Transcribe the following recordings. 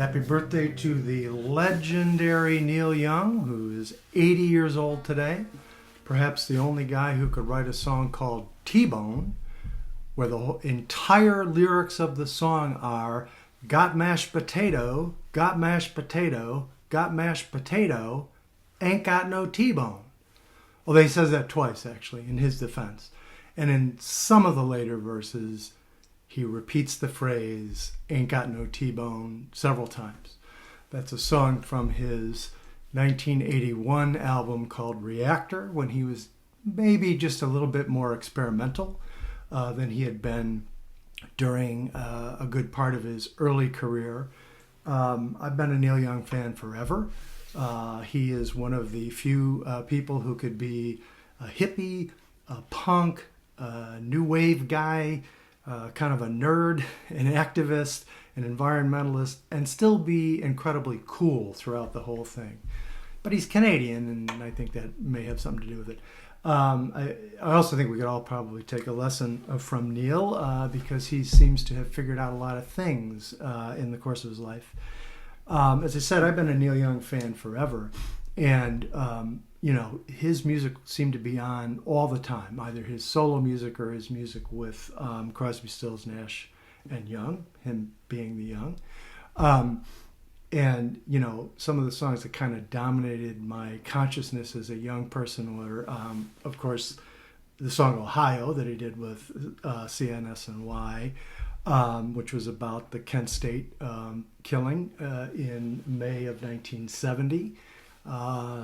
Happy birthday to the legendary Neil Young, who is 80 years old today. Perhaps the only guy who could write a song called T-Bone, where the entire lyrics of the song are got mashed potato, got mashed potato, got mashed potato, ain't got no T-bone. Well, he says that twice, actually, in his defense. And in some of the later verses, he repeats the phrase, ain't got no T-bone, several times. That's a song from his 1981 album called Reactor, when he was maybe just a little bit more experimental than he had been during a good part of his early career. I've been a Neil Young fan forever. He is one of the few people who could be a hippie, a punk, a new wave guy, kind of a nerd, an activist, an environmentalist, and still be incredibly cool throughout the whole thing. But he's Canadian, and I think that may have something to do with it. I also think we could all probably take a lesson from Neil because he seems to have figured out a lot of things in the course of his life. As I said, I've been a Neil Young fan forever, and his music seemed to be on all the time, either his solo music or his music with Crosby, Stills, Nash, and Young, him being the Young. And, some of the songs that kind of dominated my consciousness as a young person were, of course, the song Ohio that he did with CNSNY, which was about the Kent State killing in May of 1970.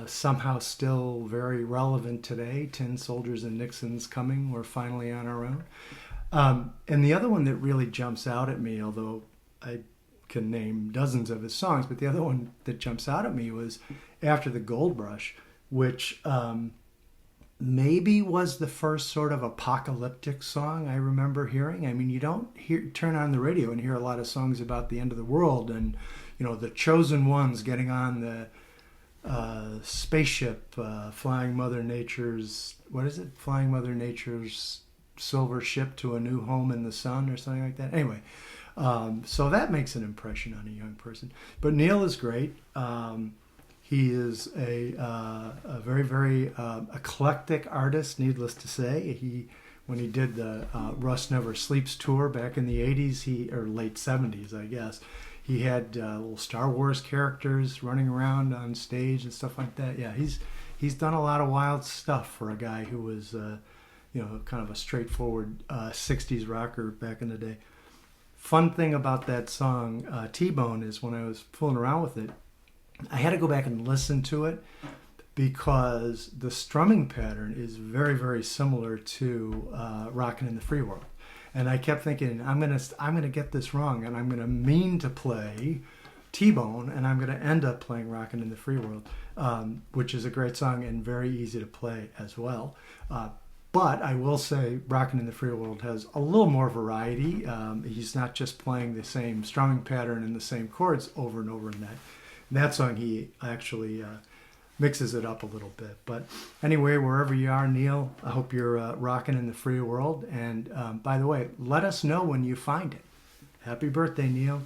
Somehow still very relevant today. 10 Soldiers and Nixon's Coming, we're finally on our own. And the other one that really jumps out at me, although I can name dozens of his songs, but the other one that jumps out at me was After the Gold Rush, which maybe was the first sort of apocalyptic song I remember hearing. I mean, you don't turn on the radio and hear a lot of songs about the end of the world and, the chosen ones getting on the spaceship, flying Mother Nature's silver ship to a new home in the sun or something like that. Anyway, so that makes an impression on a young person. But Neil is great. He is a very, very eclectic artist, needless to say. When he did the Rust Never Sleeps tour back in the 80s, or late 70s, I guess, he had little Star Wars characters running around on stage and stuff like that. Yeah, he's done a lot of wild stuff for a guy who was, kind of a straightforward 60s rocker back in the day. Fun thing about that song, T-Bone, is when I was fooling around with it, I had to go back and listen to it because the strumming pattern is very, very similar to Rockin' in the Free World. And I kept thinking, I'm gonna get this wrong, and I'm gonna mean to play T-Bone, and I'm gonna end up playing Rockin' in the Free World, which is a great song and very easy to play as well. But I will say Rockin' in the Free World has a little more variety. He's not just playing the same strumming pattern and the same chords over and over in that song. He actually mixes it up a little bit. But anyway, wherever you are, Neil, I hope you're rocking in the free world. And by the way, let us know when you find it. Happy birthday, Neil.